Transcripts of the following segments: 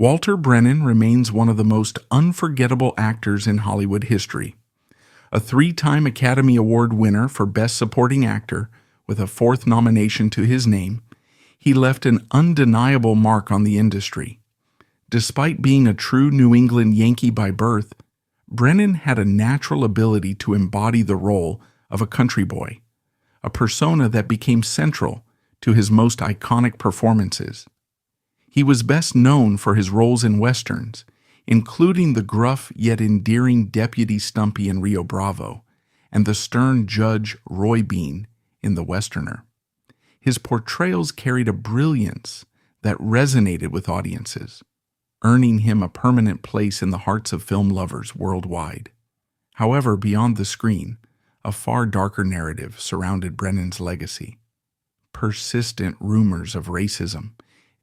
Walter Brennan remains one of the most unforgettable actors in Hollywood history. A three-time Academy Award winner for Best Supporting Actor, with a fourth nomination to his name, he left an undeniable mark on the industry. Despite being a true New England Yankee by birth, Brennan had a natural ability to embody the role of a country boy, a persona that became central to his most iconic performances. He was best known for his roles in westerns, including the gruff yet endearing Deputy Stumpy in Rio Bravo and the stern Judge Roy Bean in The Westerner. His portrayals carried a brilliance that resonated with audiences, earning him a permanent place in the hearts of film lovers worldwide. However, beyond the screen, a far darker narrative surrounded Brennan's legacy. Persistent rumors of racism,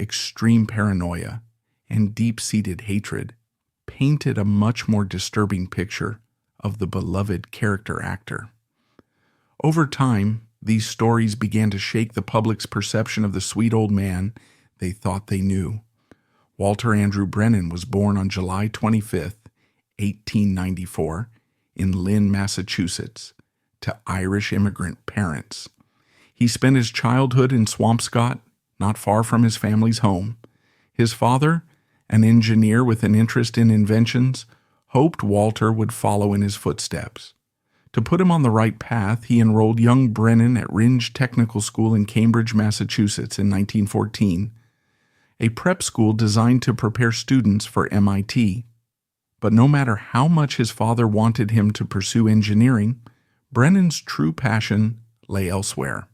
extreme paranoia, and deep-seated hatred painted a much more disturbing picture of the beloved character actor. Over time, these stories began to shake the public's perception of the sweet old man they thought they knew. Walter Andrew Brennan was born on July 25, 1894, in Lynn, Massachusetts, to Irish immigrant parents. He spent his childhood in Swampscott, not far from his family's home. His father, an engineer with an interest in inventions, hoped Walter would follow in his footsteps. To put him on the right path, he enrolled young Brennan at Ringe Technical School in Cambridge, Massachusetts in 1914, a prep school designed to prepare students for MIT. But no matter how much his father wanted him to pursue engineering, Brennan's true passion lay elsewhere.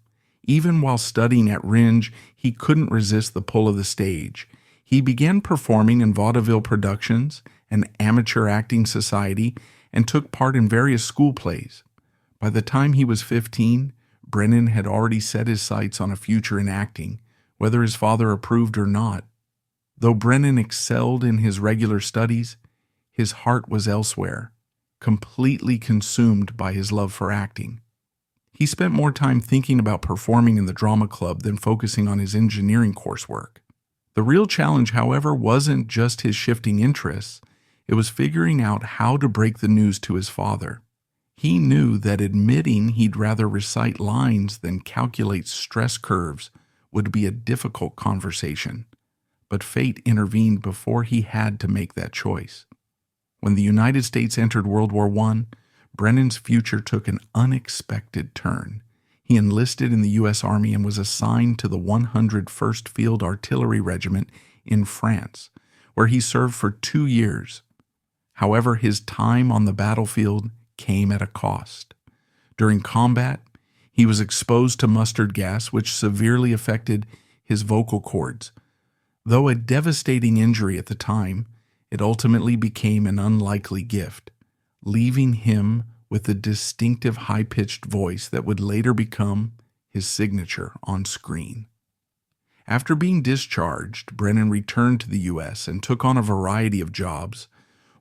Even while studying at Ringe, he couldn't resist the pull of the stage. He began performing in vaudeville productions, an amateur acting society, and took part in various school plays. By the time he was 15, Brennan had already set his sights on a future in acting, whether his father approved or not. Though Brennan excelled in his regular studies, his heart was elsewhere, completely consumed by his love for acting. He spent more time thinking about performing in the drama club than focusing on his engineering coursework. The real challenge, however, wasn't just his shifting interests. It was figuring out how to break the news to his father. He knew that admitting he'd rather recite lines than calculate stress curves would be a difficult conversation, but fate intervened before he had to make that choice. When the United States entered World War I, Brennan's future took an unexpected turn. He enlisted in the U.S. Army and was assigned to the 101st Field Artillery Regiment in France, where he served for 2 years. However, his time on the battlefield came at a cost. During combat, he was exposed to mustard gas, which severely affected his vocal cords. Though a devastating injury at the time, it ultimately became an unlikely gift, leaving him with a distinctive high-pitched voice that would later become his signature on screen. After being discharged, Brennan returned to the U.S. and took on a variety of jobs,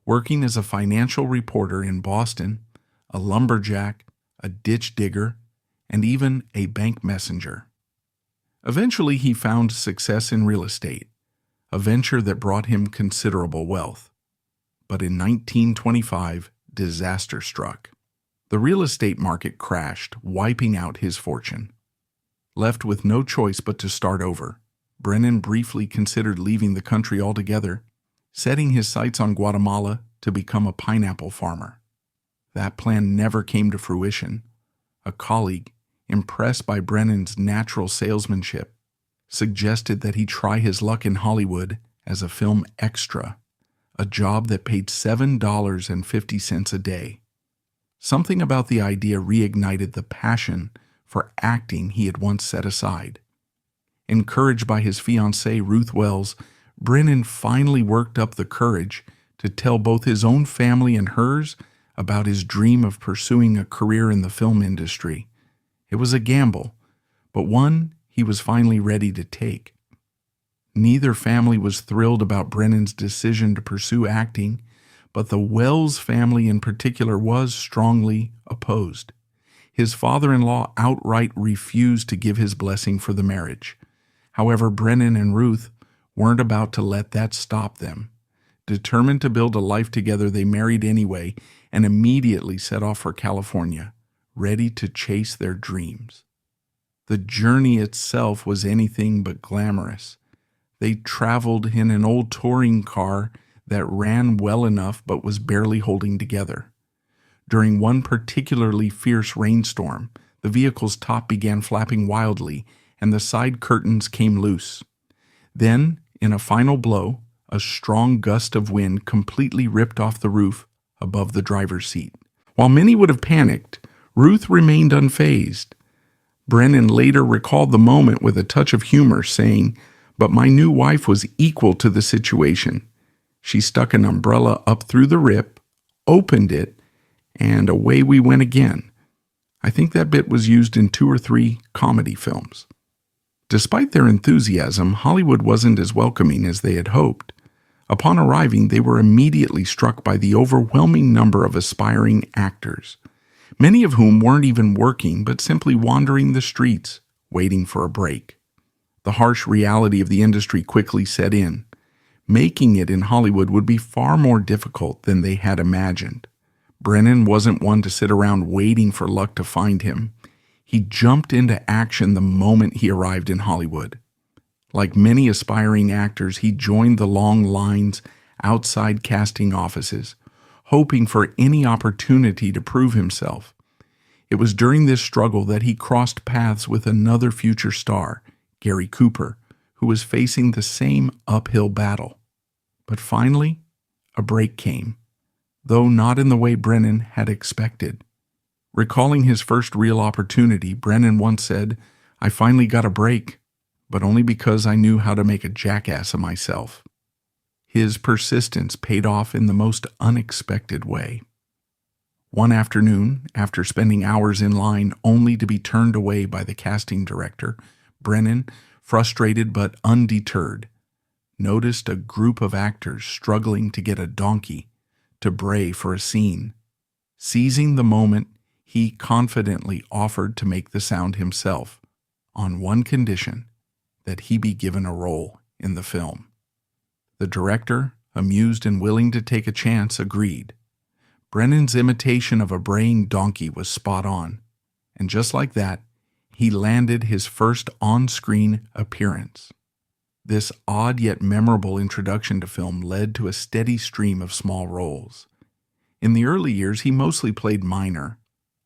working as a financial reporter in Boston, a lumberjack, a ditch digger, and even a bank messenger. Eventually, he found success in real estate, a venture that brought him considerable wealth. But in 1925, disaster struck. The real estate market crashed, wiping out his fortune. Left with no choice but to start over, Brennan briefly considered leaving the country altogether, setting his sights on Guatemala to become a pineapple farmer. That plan never came to fruition. A colleague, impressed by Brennan's natural salesmanship, suggested that he try his luck in Hollywood as a film extra, a job that paid $7.50 a day. Something about the idea reignited the passion for acting he had once set aside. Encouraged by his fiancée, Ruth Wells, Brennan finally worked up the courage to tell both his own family and hers about his dream of pursuing a career in the film industry. It was a gamble, but one he was finally ready to take. Neither family was thrilled about Brennan's decision to pursue acting, but the Wells family in particular was strongly opposed. His father-in-law outright refused to give his blessing for the marriage. However, Brennan and Ruth weren't about to let that stop them. Determined to build a life together, they married anyway and immediately set off for California, ready to chase their dreams. The journey itself was anything but glamorous. They traveled in an old touring car that ran well enough but was barely holding together. During one particularly fierce rainstorm, the vehicle's top began flapping wildly and the side curtains came loose. Then, in a final blow, a strong gust of wind completely ripped off the roof above the driver's seat. While many would have panicked, Ruth remained unfazed. Brennan later recalled the moment with a touch of humor, saying, "But my new wife was equal to the situation. She stuck an umbrella up through the rip, opened it, and away we went again." I think that bit was used in 2 or 3 comedy films. Despite their enthusiasm, Hollywood wasn't as welcoming as they had hoped. Upon arriving, they were immediately struck by the overwhelming number of aspiring actors, many of whom weren't even working but simply wandering the streets, waiting for a break. The harsh reality of the industry quickly set in. Making it in Hollywood would be far more difficult than they had imagined. Brennan wasn't one to sit around waiting for luck to find him. He jumped into action the moment he arrived in Hollywood. Like many aspiring actors, he joined the long lines outside casting offices, hoping for any opportunity to prove himself. It was during this struggle that he crossed paths with another future star, Gary Cooper, who was facing the same uphill battle. But finally, a break came, though not in the way Brennan had expected. Recalling his first real opportunity, Brennan once said, "I finally got a break, but only because I knew how to make a jackass of myself." His persistence paid off in the most unexpected way. One afternoon, after spending hours in line only to be turned away by the casting director, Brennan, frustrated but undeterred, noticed a group of actors struggling to get a donkey to bray for a scene. Seizing the moment, he confidently offered to make the sound himself, on one condition, that he be given a role in the film. The director, amused and willing to take a chance, agreed. Brennan's imitation of a braying donkey was spot on, and just like that, he landed his first on-screen appearance. This odd yet memorable introduction to film led to a steady stream of small roles. In the early years, he mostly played minor,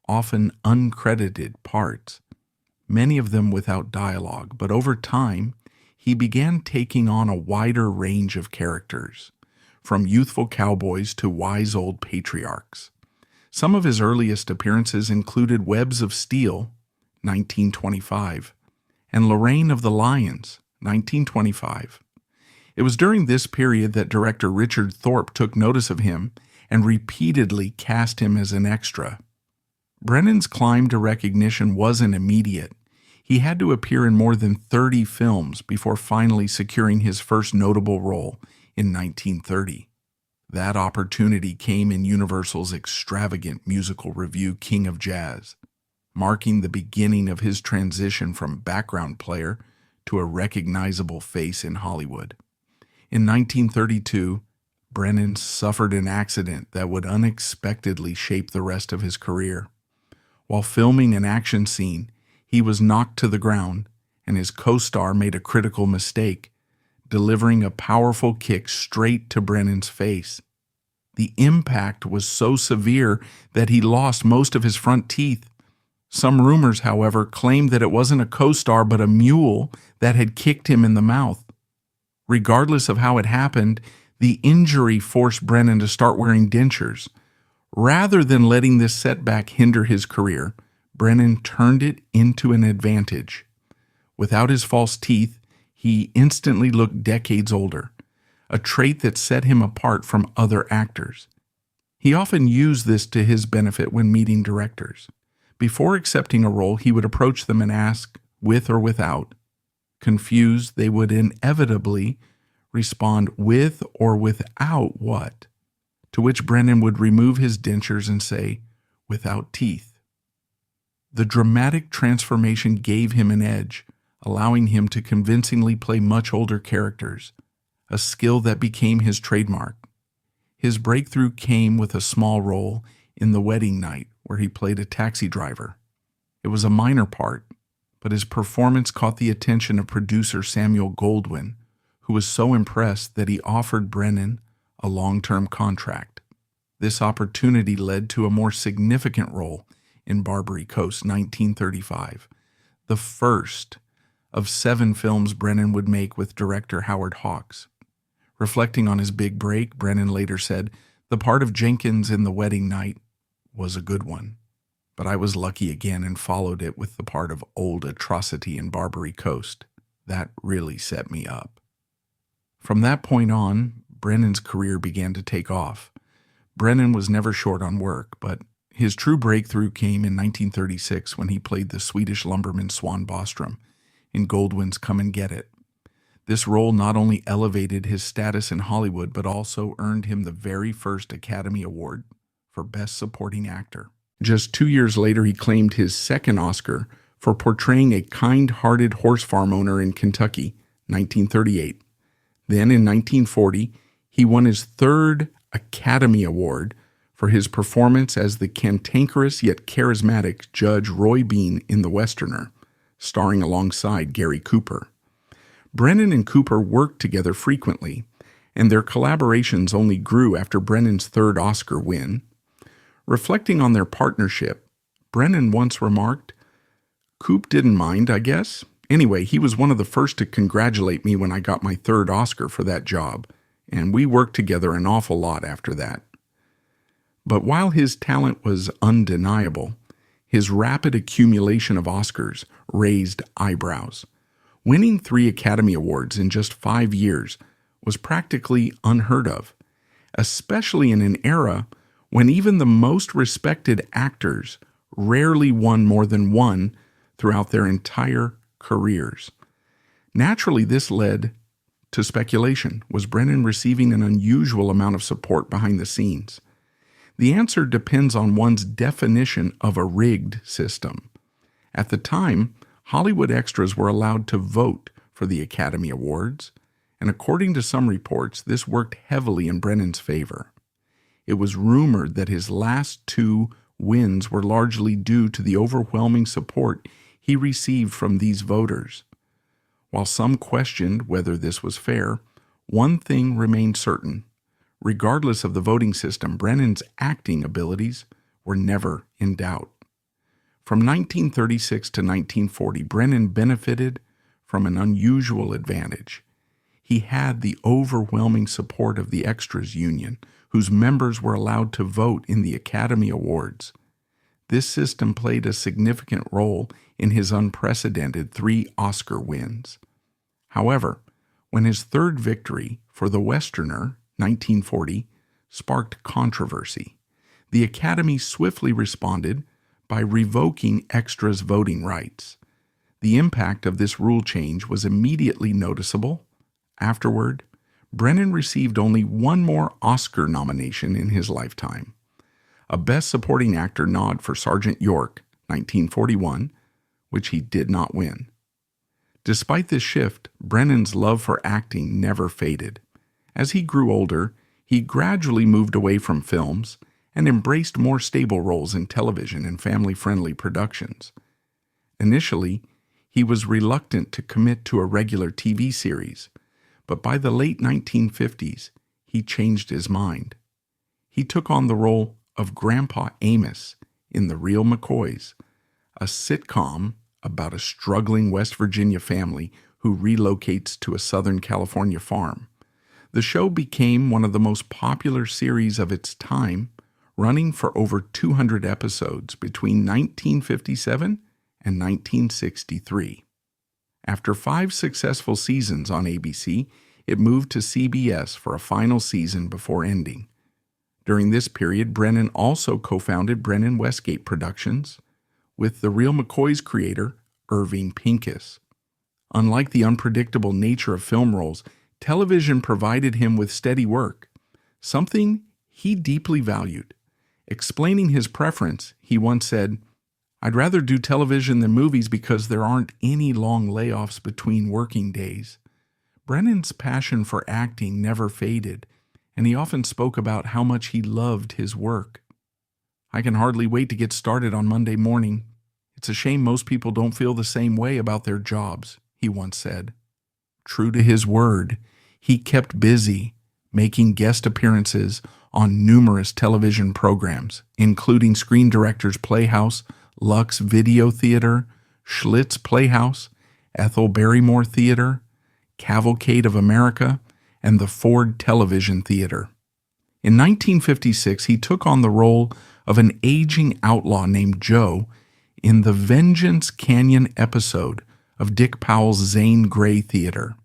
often uncredited parts, many of them without dialogue, but over time, he began taking on a wider range of characters, from youthful cowboys to wise old patriarchs. Some of his earliest appearances included Webs of Steel, 1925, and Lorraine of the Lions, 1925. It was during this period that director Richard Thorpe took notice of him and repeatedly cast him as an extra. Brennan's climb to recognition wasn't immediate. He had to appear in more than 30 films before finally securing his first notable role in 1930. That opportunity came in Universal's extravagant musical revue King of Jazz, marking the beginning of his transition from background player to a recognizable face in Hollywood. In 1932, Brennan suffered an accident that would unexpectedly shape the rest of his career. While filming an action scene, he was knocked to the ground, and his co-star made a critical mistake, delivering a powerful kick straight to Brennan's face. The impact was so severe that he lost most of his front teeth. Some rumors, however, claimed that it wasn't a co-star but a mule that had kicked him in the mouth. Regardless of how it happened, the injury forced Brennan to start wearing dentures. Rather than letting this setback hinder his career, Brennan turned it into an advantage. Without his false teeth, he instantly looked decades older, a trait that set him apart from other actors. He often used this to his benefit when meeting directors. Before accepting a role, he would approach them and ask, with or without. Confused, they would inevitably respond with or without what? To which Brennan would remove his dentures and say, without teeth. The dramatic transformation gave him an edge, allowing him to convincingly play much older characters, a skill that became his trademark. His breakthrough came with a small role in The Wedding Night, where he played a taxi driver. It was a minor part, but his performance caught the attention of producer Samuel Goldwyn, who was so impressed that he offered Brennan a long-term contract. This opportunity led to a more significant role in Barbary Coast 1935, the first of 7 films Brennan would make with director Howard Hawks. Reflecting on his big break, Brennan later said, "The part of Jenkins in The Wedding Night was a good one, but I was lucky again and followed it with the part of Old Atrocity in Barbary Coast. That really set me up." From that point on, Brennan's career began to take off. Brennan was never short on work, but his true breakthrough came in 1936 when he played the Swedish lumberman Swan Bostrom in Goldwyn's Come and Get It. This role not only elevated his status in Hollywood, but also earned him the very first Academy Award for Best Supporting Actor. Just 2 years later, he claimed his second Oscar for portraying a kind-hearted horse farm owner in Kentucky, 1938. Then, in 1940, he won his third Academy Award for his performance as the cantankerous yet charismatic Judge Roy Bean in The Westerner, starring alongside Gary Cooper. Brennan and Cooper worked together frequently, and their collaborations only grew after Brennan's third Oscar win. Reflecting on their partnership, Brennan once remarked, "Coop didn't mind, I guess. Anyway, he was one of the first to congratulate me when I got my third Oscar for that job, and we worked together an awful lot after that." But while his talent was undeniable, his rapid accumulation of Oscars raised eyebrows. Winning 3 Academy Awards in just 5 years was practically unheard of, especially in an era when even the most respected actors rarely won more than one throughout their entire careers. Naturally, this led to speculation. Was Brennan receiving an unusual amount of support behind the scenes? The answer depends on one's definition of a rigged system. At the time, Hollywood extras were allowed to vote for the Academy Awards, and according to some reports, this worked heavily in Brennan's favor. It was rumored that his last 2 wins were largely due to the overwhelming support he received from these voters. While some questioned whether this was fair, one thing remained certain. Regardless of the voting system, Brennan's acting abilities were never in doubt. From 1936 to 1940, Brennan benefited from an unusual advantage. He had the overwhelming support of the Extras Union, whose members were allowed to vote in the Academy Awards. This system played a significant role in his unprecedented 3 Oscar wins. However, when his third victory for The Westerner, 1940, sparked controversy, the Academy swiftly responded by revoking extras' voting rights. The impact of this rule change was immediately noticeable. Afterward, Brennan received only one more Oscar nomination in his lifetime, a Best Supporting Actor nod for Sergeant York, 1941, which he did not win. Despite this shift, Brennan's love for acting never faded. As he grew older, he gradually moved away from films and embraced more stable roles in television and family-friendly productions. Initially, he was reluctant to commit to a regular TV series, but by the late 1950s, he changed his mind. He took on the role of Grandpa Amos in The Real McCoys, a sitcom about a struggling West Virginia family who relocates to a Southern California farm. The show became one of the most popular series of its time, running for over 200 episodes between 1957 and 1963. After 5 successful seasons on ABC, it moved to CBS for a final season before ending. During this period, Brennan also co-founded Brennan Westgate Productions with The Real McCoys creator, Irving Pincus. Unlike the unpredictable nature of film roles, television provided him with steady work, something he deeply valued. Explaining his preference, he once said, I'd rather do television than movies because there aren't any long layoffs between working days. Brennan's passion for acting never faded, and he often spoke about how much he loved his work. I can hardly wait to get started on Monday morning. It's a shame most people don't feel the same way about their jobs, he once said. True to his word, he kept busy, making guest appearances on numerous television programs, including Screen Directors Playhouse, Lux Video Theater, Schlitz Playhouse, Ethel Barrymore Theater, Cavalcade of America, and the Ford Television Theater. In 1956, he took on the role of an aging outlaw named Joe in the Vengeance Canyon episode of Dick Powell's Zane Grey Theater.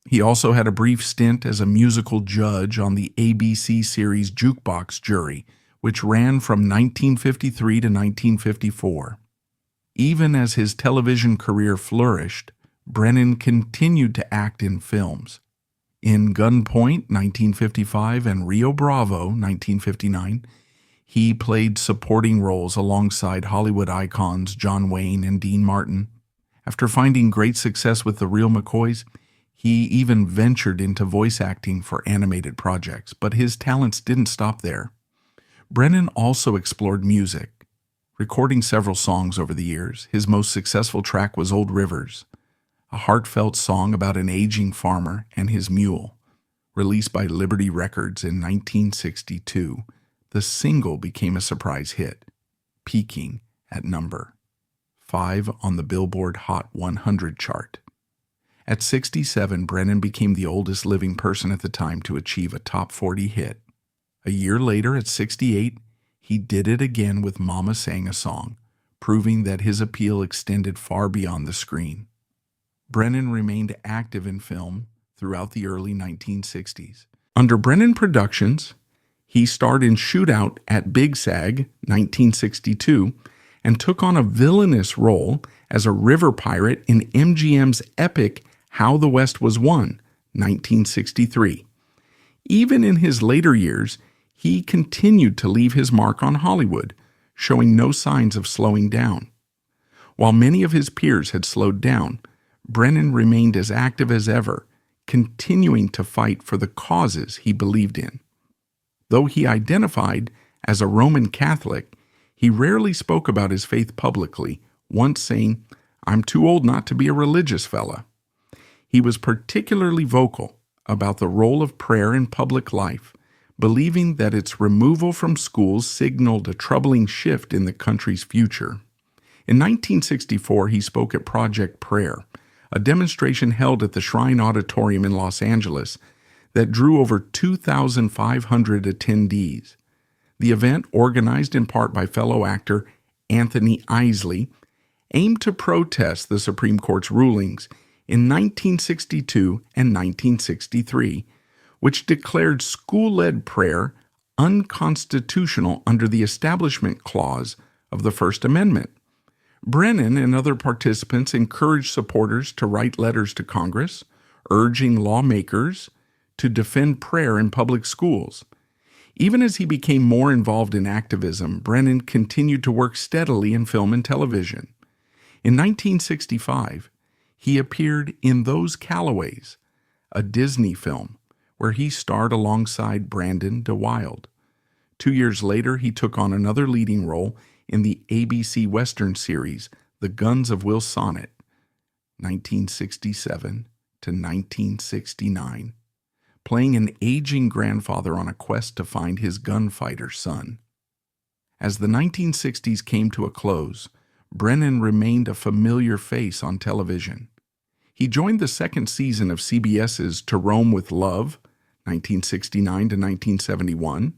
He also had a brief stint as a musical judge on the ABC series Jukebox Jury, which ran from 1953 to 1954. Even as his television career flourished, Brennan continued to act in films. In Gunpoint, 1955, and Rio Bravo, 1959, he played supporting roles alongside Hollywood icons John Wayne and Dean Martin. After finding great success with the Real McCoys, he even ventured into voice acting for animated projects, but his talents didn't stop there. Brennan also explored music, recording several songs over the years. His most successful track was Old Rivers, a heartfelt song about an aging farmer and his mule. Released by Liberty Records in 1962, the single became a surprise hit, peaking at number 5 on the Billboard Hot 100 chart. At 67, Brennan became the oldest living person at the time to achieve a top 40 hit. A year later, at 68, he did it again with Mama Sang a Song, proving that his appeal extended far beyond the screen. Brennan remained active in film throughout the early 1960s. Under Brennan Productions, he starred in Shootout at Big Sag, 1962, and took on a villainous role as a river pirate in MGM's epic How the West Was Won, 1963. Even in his later years, he continued to leave his mark on Hollywood, showing no signs of slowing down. While many of his peers had slowed down, Brennan remained as active as ever, continuing to fight for the causes he believed in. Though he identified as a Roman Catholic, he rarely spoke about his faith publicly, once saying, "I'm too old not to be a religious fella." He was particularly vocal about the role of prayer in public life, believing that its removal from schools signaled a troubling shift in the country's future. In 1964, he spoke at Project Prayer, a demonstration held at the Shrine Auditorium in Los Angeles that drew over 2,500 attendees. The event, organized in part by fellow actor Anthony Isley, aimed to protest the Supreme Court's rulings in 1962 and 1963, which declared school-led prayer unconstitutional under the Establishment Clause of the First Amendment. Brennan and other participants encouraged supporters to write letters to Congress, urging lawmakers to defend prayer in public schools. Even as he became more involved in activism, Brennan continued to work steadily in film and television. In 1965, he appeared in Those Callaways, a Disney film, where he starred alongside Brandon DeWilde. 2 years later, he took on another leading role in the ABC Western series, The Guns of Will Sonnet, 1967 to 1969, playing an aging grandfather on a quest to find his gunfighter son. As the 1960s came to a close, Brennan remained a familiar face on television. He joined the second season of CBS's To Rome with Love, 1969 to 1971,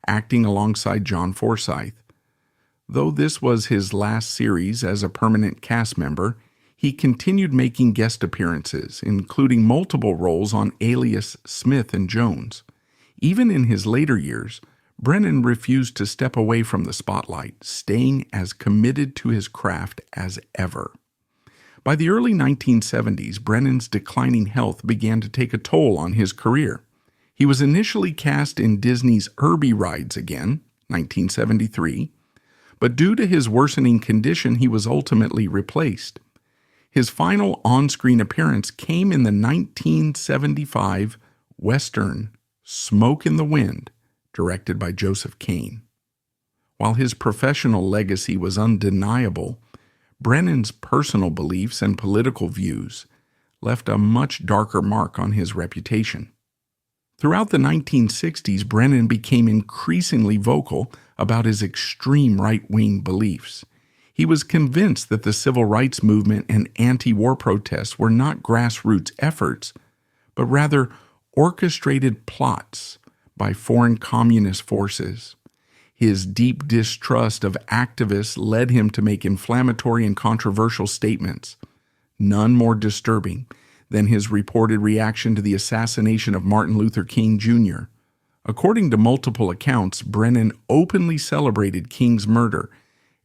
acting alongside John Forsythe. Though this was his last series as a permanent cast member, he continued making guest appearances, including multiple roles on Alias Smith and Jones. Even in his later years, Brennan refused to step away from the spotlight, staying as committed to his craft as ever. By the early 1970s, Brennan's declining health began to take a toll on his career. He was initially cast in Disney's Herbie Rides Again, 1973, but due to his worsening condition, he was ultimately replaced. His final on-screen appearance came in the 1975 Western Smoke in the Wind, directed by Joseph Kane. While his professional legacy was undeniable, Brennan's personal beliefs and political views left a much darker mark on his reputation. Throughout the 1960s, Brennan became increasingly vocal about his extreme right-wing beliefs. He was convinced that the civil rights movement and anti-war protests were not grassroots efforts, but rather orchestrated plots by foreign communist forces. His deep distrust of activists led him to make inflammatory and controversial statements, none more disturbing than his reported reaction to the assassination of Martin Luther King Jr. According to multiple accounts, Brennan openly celebrated King's murder,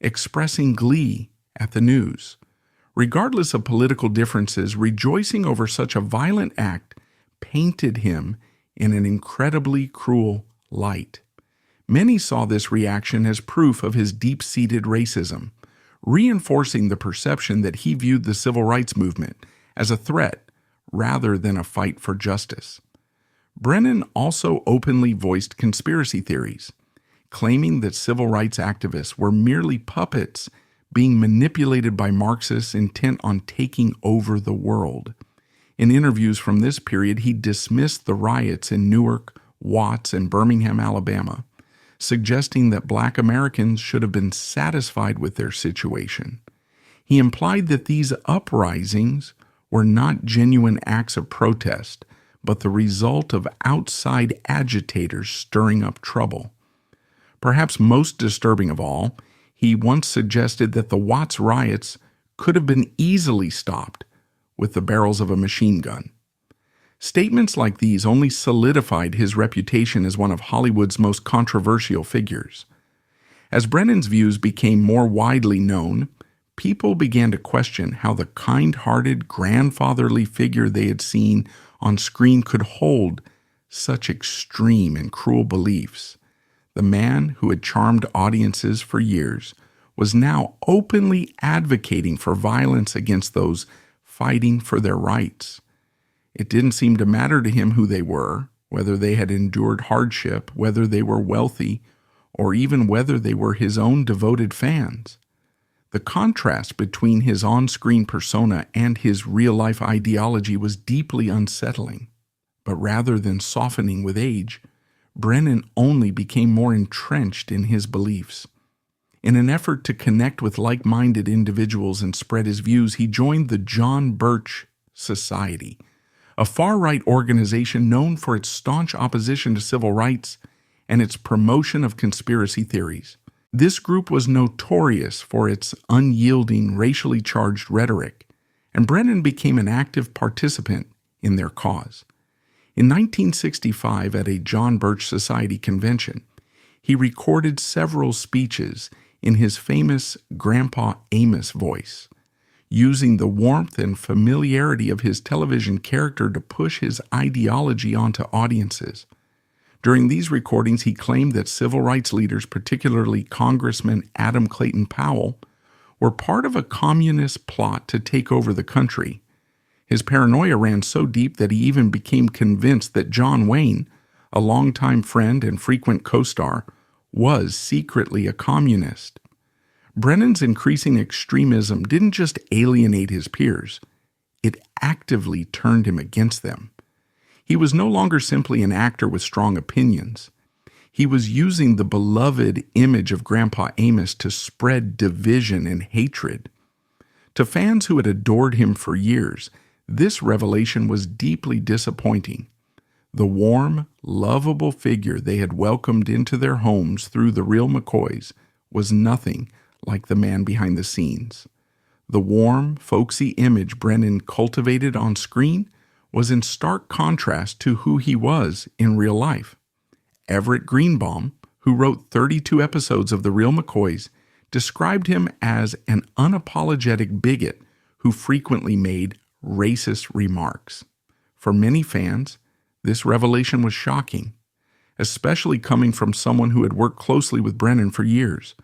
expressing glee at the news. Regardless of political differences, rejoicing over such a violent act painted him in an incredibly cruel light. Many saw this reaction as proof of his deep-seated racism, reinforcing the perception that he viewed the civil rights movement as a threat rather than a fight for justice. Brennan also openly voiced conspiracy theories, claiming that civil rights activists were merely puppets being manipulated by Marxists intent on taking over the world. In interviews from this period, he dismissed the riots in Newark, Watts, and Birmingham, Alabama, suggesting that Black Americans should have been satisfied with their situation. He implied that these uprisings were not genuine acts of protest, but the result of outside agitators stirring up trouble. Perhaps most disturbing of all, he once suggested that the Watts riots could have been easily stopped with the barrels of a machine gun. Statements like these only solidified his reputation as one of Hollywood's most controversial figures. As Brennan's views became more widely known, people began to question how the kind-hearted, grandfatherly figure they had seen on screen could hold such extreme and cruel beliefs. The man who had charmed audiences for years was now openly advocating for violence against those fighting for their rights. It didn't seem to matter to him who they were, whether they had endured hardship, whether they were wealthy, or even whether they were his own devoted fans. The contrast between his on-screen persona and his real-life ideology was deeply unsettling. But rather than softening with age, Brennan only became more entrenched in his beliefs. In an effort to connect with like-minded individuals and spread his views, he joined the John Birch Society, a far-right organization known for its staunch opposition to civil rights and its promotion of conspiracy theories. This group was notorious for its unyielding, racially charged rhetoric, and Brennan became an active participant in their cause. In 1965, at a John Birch Society convention, he recorded several speeches in his famous Grandpa Amos voice, using the warmth and familiarity of his television character to push his ideology onto audiences. During these recordings, he claimed that civil rights leaders, particularly Congressman Adam Clayton Powell, were part of a communist plot to take over the country. His paranoia ran so deep that he even became convinced that John Wayne, a longtime friend and frequent co-star, was secretly a communist. Brennan's increasing extremism didn't just alienate his peers, it actively turned him against them. He was no longer simply an actor with strong opinions. He was using the beloved image of Grandpa Amos to spread division and hatred. To fans who had adored him for years, this revelation was deeply disappointing. The warm, lovable figure they had welcomed into their homes through the real McCoys was nothing like the man behind the scenes. The warm, folksy image Brennan cultivated on screen was in stark contrast to who he was in real life. Everett Greenbaum, who wrote 32 episodes of The Real McCoys, described him as an unapologetic bigot who frequently made racist remarks. For many fans, this revelation was shocking, especially coming from someone who had worked closely with Brennan for years.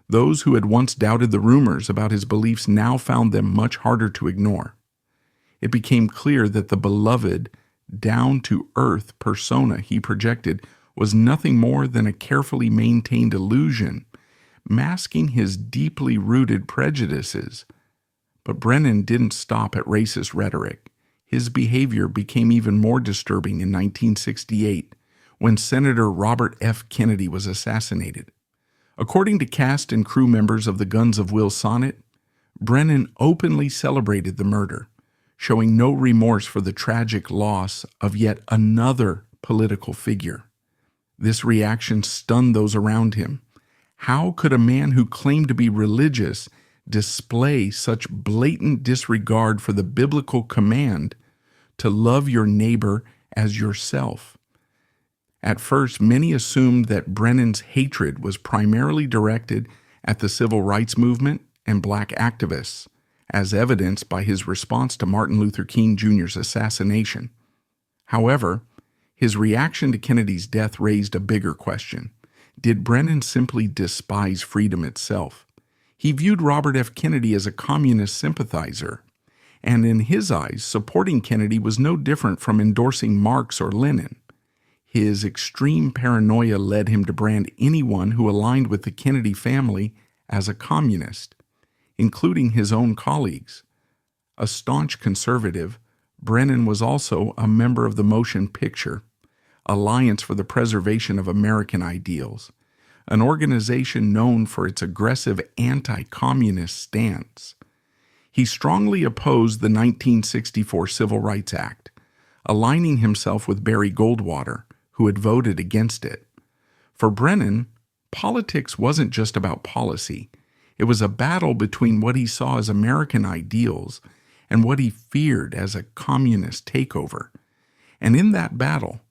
Those who had once doubted the rumors about his beliefs now found them much harder to ignore. It became clear that the beloved, down-to-earth persona he projected was nothing more than a carefully maintained illusion, masking his deeply rooted prejudices. But Brennan didn't stop at racist rhetoric. His behavior became even more disturbing in 1968, when Senator Robert F. Kennedy was assassinated. According to cast and crew members of the Guns of Will sonnet, Brennan openly celebrated the murder, showing no remorse for the tragic loss of yet another political figure. This reaction stunned those around him. How could a man who claimed to be religious display such blatant disregard for the biblical command to love your neighbor as yourself? At first, many assumed that Brennan's hatred was primarily directed at the civil rights movement and black activists, as evidenced by his response to Martin Luther King Jr.'s assassination. However, his reaction to Kennedy's death raised a bigger question. Did Brennan simply despise freedom itself? He viewed Robert F. Kennedy as a communist sympathizer, and in his eyes, supporting Kennedy was no different from endorsing Marx or Lenin. His extreme paranoia led him to brand anyone who aligned with the Kennedy family as a communist, including his own colleagues. A staunch conservative, Brennan was also a member of the motion picture Alliance for the Preservation of American Ideals, an organization known for its aggressive anti-communist stance. He strongly opposed the 1964 Civil Rights Act, aligning himself with Barry Goldwater, who had voted against it. For Brennan, politics wasn't just about policy. It was a battle between what he saw as American ideals and what he feared as a communist takeover. And in that battle,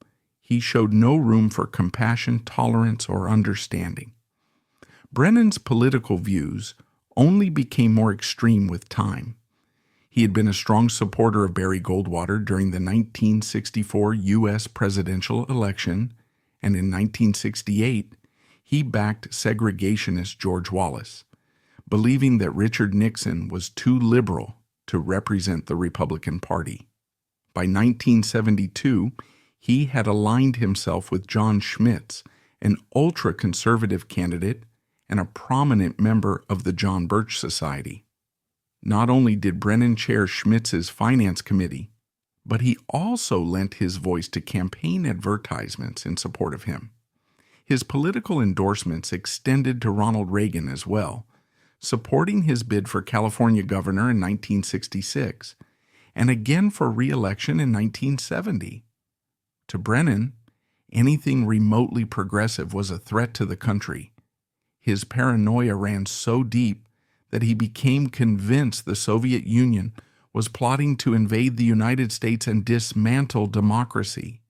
he showed no room for compassion, tolerance, or understanding. Brennan's political views only became more extreme with time. He had been a strong supporter of Barry Goldwater during the 1964 U.S. presidential election, and in 1968, he backed segregationist George Wallace, believing that Richard Nixon was too liberal to represent the Republican Party. By 1972, he had aligned himself with John Schmitz, an ultra-conservative candidate and a prominent member of the John Birch Society. Not only did Brennan chair Schmitz's finance committee, but he also lent his voice to campaign advertisements in support of him. His political endorsements extended to Ronald Reagan as well, supporting his bid for California governor in 1966, and again for re-election in 1970. To Brennan, anything remotely progressive was a threat to the country. His paranoia ran so deep that he became convinced the Soviet Union was plotting to invade the United States and dismantle democracy.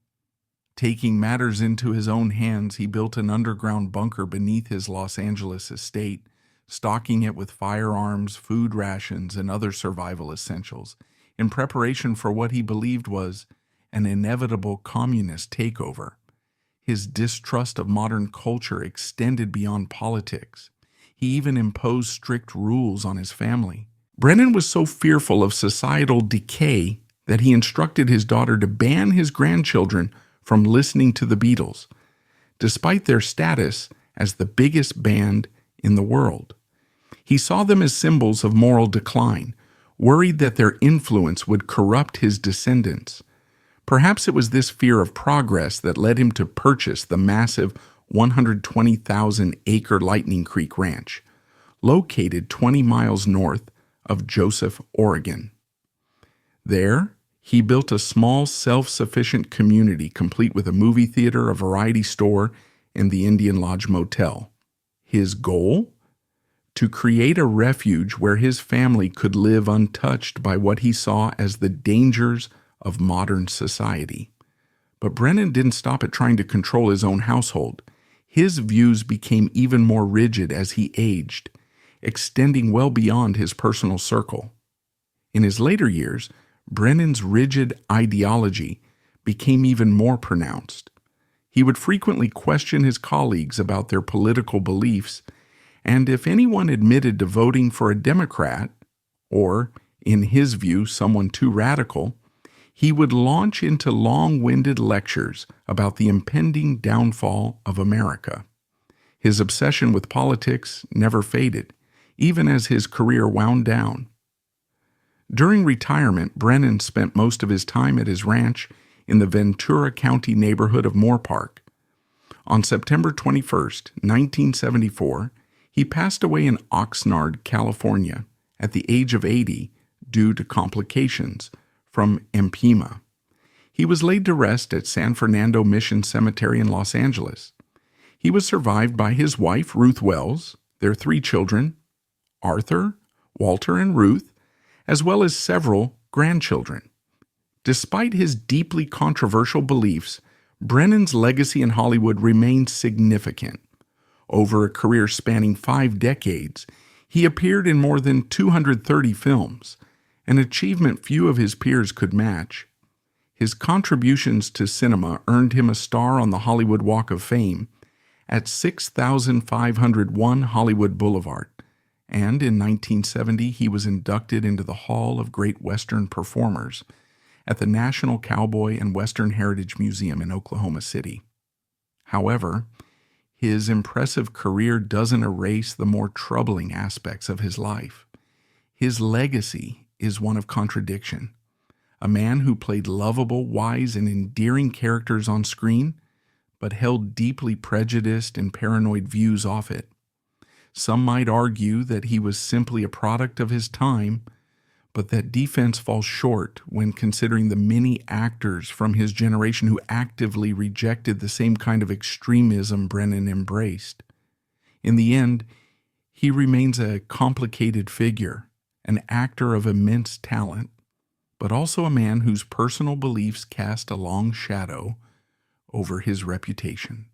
Taking matters into his own hands, he built an underground bunker beneath his Los Angeles estate, stocking it with firearms, food rations, and other survival essentials, in preparation for what he believed was an inevitable communist takeover. His distrust of modern culture extended beyond politics. He even imposed strict rules on his family. Brennan was so fearful of societal decay that he instructed his daughter to ban his grandchildren from listening to the Beatles, despite their status as the biggest band in the world. He saw them as symbols of moral decline, worried that their influence would corrupt his descendants. Perhaps it was this fear of progress that led him to purchase the massive 120,000-acre Lightning Creek Ranch, located 20 miles north of Joseph, Oregon. There, he built a small, self-sufficient community complete with a movie theater, a variety store, and the Indian Lodge Motel. His goal? To create a refuge where his family could live untouched by what he saw as the dangers of modern society. But Brennan didn't stop at trying to control his own household. His views became even more rigid as he aged, extending well beyond his personal circle. In his later years, Brennan's rigid ideology became even more pronounced. He would frequently question his colleagues about their political beliefs And if anyone admitted to voting for a Democrat, or, in his view, someone too radical, he would launch into long-winded lectures about the impending downfall of America. His obsession with politics never faded, even as his career wound down. During retirement, Brennan spent most of his time at his ranch in the Ventura County neighborhood of Moore Park. On September 21, 1974, he passed away in Oxnard, California, at the age of 80 due to complications from emphysema. He was laid to rest at San Fernando Mission Cemetery in Los Angeles. He was survived by his wife, Ruth Wells, their 3 children, Arthur, Walter, and Ruth, as well as several grandchildren. Despite his deeply controversial beliefs, Brennan's legacy in Hollywood remains significant. Over a career spanning 5 decades, he appeared in more than 230 films, an achievement few of his peers could match. His contributions to cinema earned him a star on the Hollywood Walk of Fame at 6501 Hollywood Boulevard, and in 1970 he was inducted into the Hall of Great Western Performers at the National Cowboy and Western Heritage Museum in Oklahoma City. However, his impressive career doesn't erase the more troubling aspects of his life. His legacy is one of contradiction. A man who played lovable, wise, and endearing characters on screen, but held deeply prejudiced and paranoid views off it. Some might argue that he was simply a product of his time, but that defense falls short when considering the many actors from his generation who actively rejected the same kind of extremism Brennan embraced. In the end, he remains a complicated figure, an actor of immense talent, but also a man whose personal beliefs cast a long shadow over his reputation.